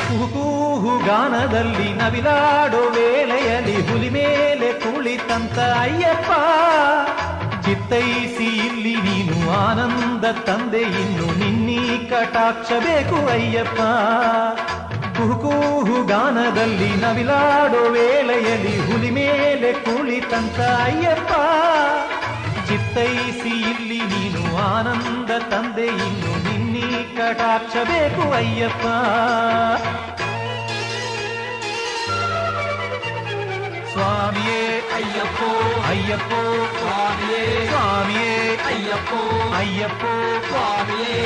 ಕುಹುಕೂಹು ಗಾನದಲ್ಲಿ ನವಿಲಾಡೋ ವೇಳೆಯಲ್ಲಿ ಹುಲಿ ಮೇಲೆ ಕುಳಿತಂತ ಅಯ್ಯಪ್ಪ, ಚಿತ್ತೈಸಿ ಇಲ್ಲಿ ನೀನು ಆನಂದ ತಂದೆ, ಇನ್ನು ನಿನ್ನೀ ಕಟಾಕ್ಷ ಬೇಕು ಅಯ್ಯಪ್ಪ. ಕುಹುಕೂಹು ಗಾನದಲ್ಲಿ ನವಿಲಾಡೋ ವೇಳೆಯಲ್ಲಿ ಹುಲಿ ಮೇಲೆ ಕುಳಿತಂತ ಅಯ್ಯಪ್ಪ, ಚಿತ್ತೈಸಿ ಇಲ್ಲಿ ನೀನು ಆನಂದ ತಂದೆ, ಇನ್ನು ನಿನ್ನೀ ಕಟಾಕ್ಷ ಬೇಕು ಅಯ್ಯಪ್ಪ. ಸ್ವಾಮಿಯೇ ಅಯ್ಯಪ್ಪೋ ಅಯ್ಯಪ್ಪೋ ಸ್ವಾಮಿಯೇ ಸ್ವಾಮಿಯೇ ಅಯ್ಯಪ್ಪೋ ಅಯ್ಯಪ್ಪೋ ಸ್ವಾಮಿಯೇ